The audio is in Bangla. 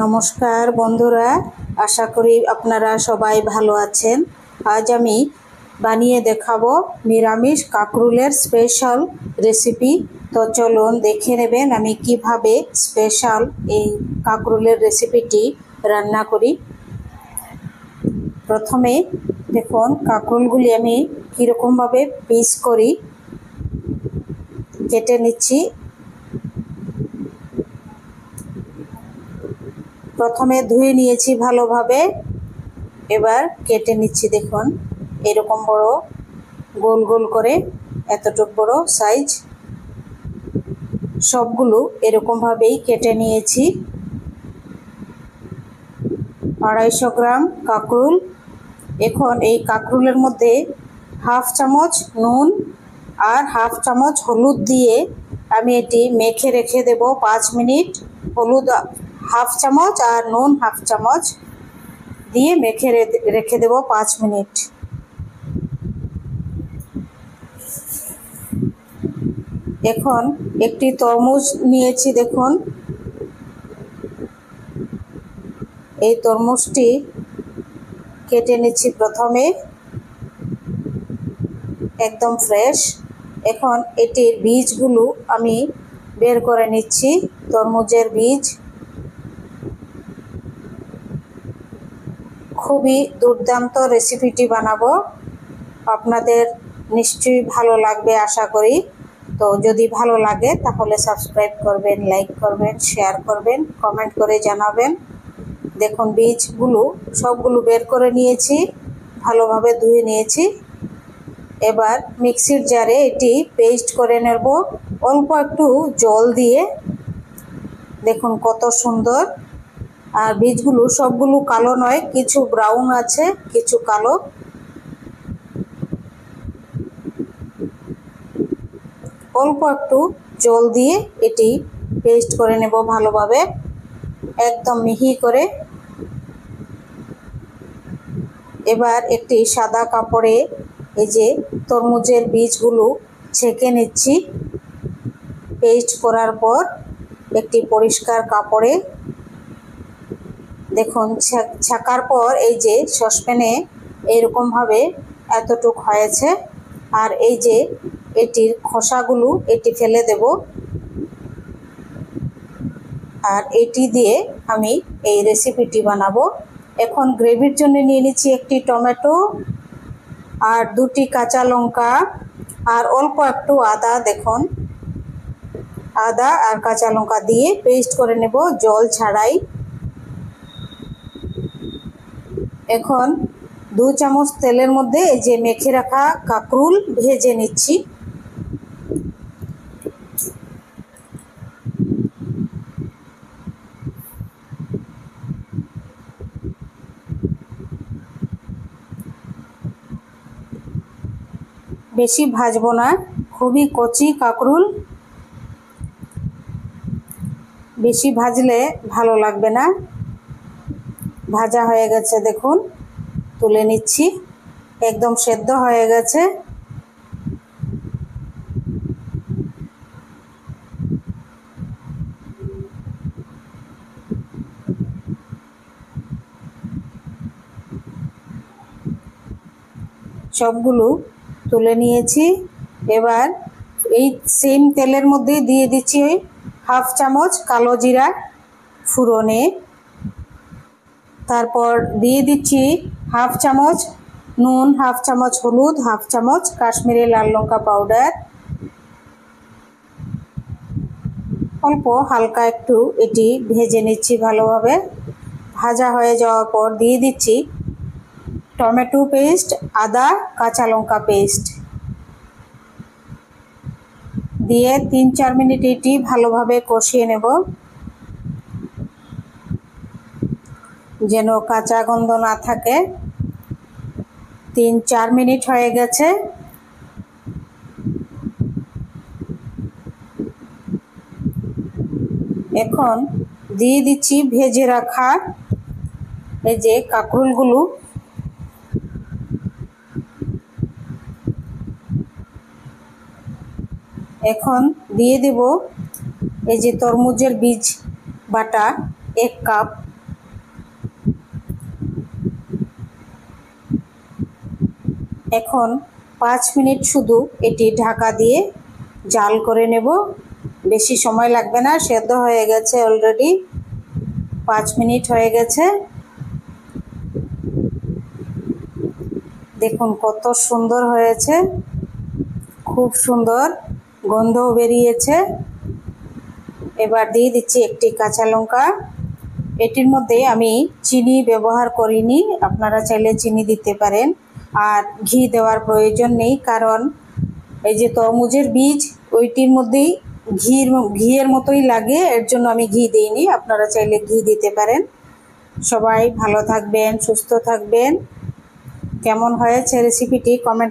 নমস্কার বন্ধুরা, আশা করি আপনারা সবাই ভালো আছেন। আজ আমি বানিয়ে দেখাবো নিরামিষ কাঁকরোলের স্পেশাল রেসিপি। তো চলুন দেখে নেবেন আমি কিভাবে স্পেশাল এই কাঁকরোলের রেসিপিটি রান্না করি। প্রথমে দেখুন কাঁকরোলগুলি আমি কীরকমভাবে পিস করি, কেটে নিচ্ছি। প্রথমে ধুয়ে নিয়েছি ভালোভাবে, এবার কেটে নিচ্ছি। দেখুন এরকম বড় গোল গোল করে, এতটুক বড় সাইজ, সবগুলো এরকমভাবেই কেটে নিয়েছি। 250 গ্রাম কাঁকরোল। এখন এই কাঁকরোলের মধ্যে হাফ চামচ নুন আর হাফ চামচ হলুদ দিয়ে আমি এটি মেখে রেখে দেব 5 মিনিট। হলুদ হাফ চামচ আর নুন হাফ চামচ দিয়ে মেখে রেখে দেব 5 মিনিট। এখন একটি তরমুজ নিয়েছি। দেখুন এই তরমুজটি কেটে নিচ্ছি প্রথমে, একদম ফ্রেশ। এখন এটির বীজগুলো আমি বের করে নিচ্ছি, তরমুজের বীজ। খুবই দুর্দান্ত রেসিপিটি বানাবো, আপনাদের নিশ্চয়ই ভালো লাগবে আশা করি। তো যদি ভালো লাগে তাহলে সাবস্ক্রাইব করবেন, লাইক করবেন, শেয়ার করবেন, কমেন্ট করে জানাবেন। দেখুন বীজগুলো সবগুলো বের করে নিয়েছি, ভালোভাবে ধুয়ে নিয়েছি। এবার মিক্সির জারে এটি পেস্ট করে নেব অল্প একটু জল দিয়ে। দেখুন কত সুন্দর। আর বীজগুলো সবগুলো কালো নয়, কিছু ব্রাউন আছে, কিছু কালো। অল্প একটু জল দিয়ে এটি পেস্ট করে নেব ভালোভাবে, একদম মিহি করে। এবার একটি সাদা কাপড়ে এই যে তরমুজের বীজগুলো ছেঁকে নিচ্ছি। পেস্ট করার পর একটি পরিষ্কার কাপড়ে দেখুন ছাকার পর এই যে সসপ্যানে এরকমভাবে এতটুক হয়েছে। আর এই যে এটির খোসাগুলো এটি ফেলে দেব। আর এটি দিয়ে আমি এই রেসিপিটি বানাবো। এখন গ্রেভির জন্য নিয়ে নিচ্ছি একটি টমেটো আর 2টি কাঁচা লঙ্কা আর অল্প একটু আদা। দেখুন আদা আর কাঁচা লঙ্কা দিয়ে পেস্ট করে নেব জল ছাড়াই। এখন 2 চামচ তেলের মধ্যে এই যে মেখে রাখা কাঁকরোল ভেজে নিচ্ছি। বেশি ভাজবো না, খুবই কচি কাঁকরোল, বেশি ভাজলে ভালো লাগবে না। ভাজা হয়ে গেছে, দেখুন তুলে নিচ্ছি, একদম সেদ্ধ হয়ে গেছে। সবগুলো তুলে নিয়েছি। এবার এই সেম তেলের মধ্যে দিয়ে দিচ্ছি ওই হাফ চামচ কালো জিরা ফোড়নে। তারপর দিয়ে দিচ্ছি হাফ চামচ নুন, হাফ চামচ হলুদ, হাফ চামচ কাশ্মীরি লাল লঙ্কা পাউডার। অল্প হালকা একটু এটি ভেজে নিচ্ছি ভালোভাবে। ভাজা হয়ে যাওয়ার পর দিয়ে দিচ্ছি টমেটো পেস্ট, আদা কাঁচা লঙ্কা পেস্ট দিয়ে 3-4 মিনিট এটি ভালোভাবে কষিয়ে নেব, যেন কাঁচা গন্ধ না থাকে। 3-4 মিনিট হয়ে গেছে। এখন দিয়ে দিচ্ছি ভেজে রাখা এই যে কাঁকরোলগুলো। এখন দিয়ে দেব এই যে তরমুজের বীজ বাটা, 1 কাপ। এখন 5 মিনিট শুধু এটি ঢাকা দিয়ে জাল করে নেব। বেশি সময় লাগবে না, সেদ্ধ হয়ে গেছে অলরেডি। 5 মিনিট হয়ে গেছে। দেখুন কত সুন্দর হয়েছে, খুব সুন্দর গন্ধও বেরিয়েছে। এবার দিয়ে দিচ্ছি একটি কাঁচা লঙ্কা। এটির মধ্যে আমি চিনি ব্যবহার করিনি, আপনারা চাইলে চিনি দিতে পারেন। আর ঘি দেওয়ার প্রয়োজন নেই, কারণ এই যে তরমুজের বীজ ওইটির মধ্যেই ঘিয়ের মতোই লাগে, এর জন্য আমি ঘি দিইনি। আপনারা চাইলে ঘি দিতে পারেন। সবাই ভালো থাকবেন, সুস্থ থাকবেন। কেমন হয়েছে রেসিপিটি কমেন্ট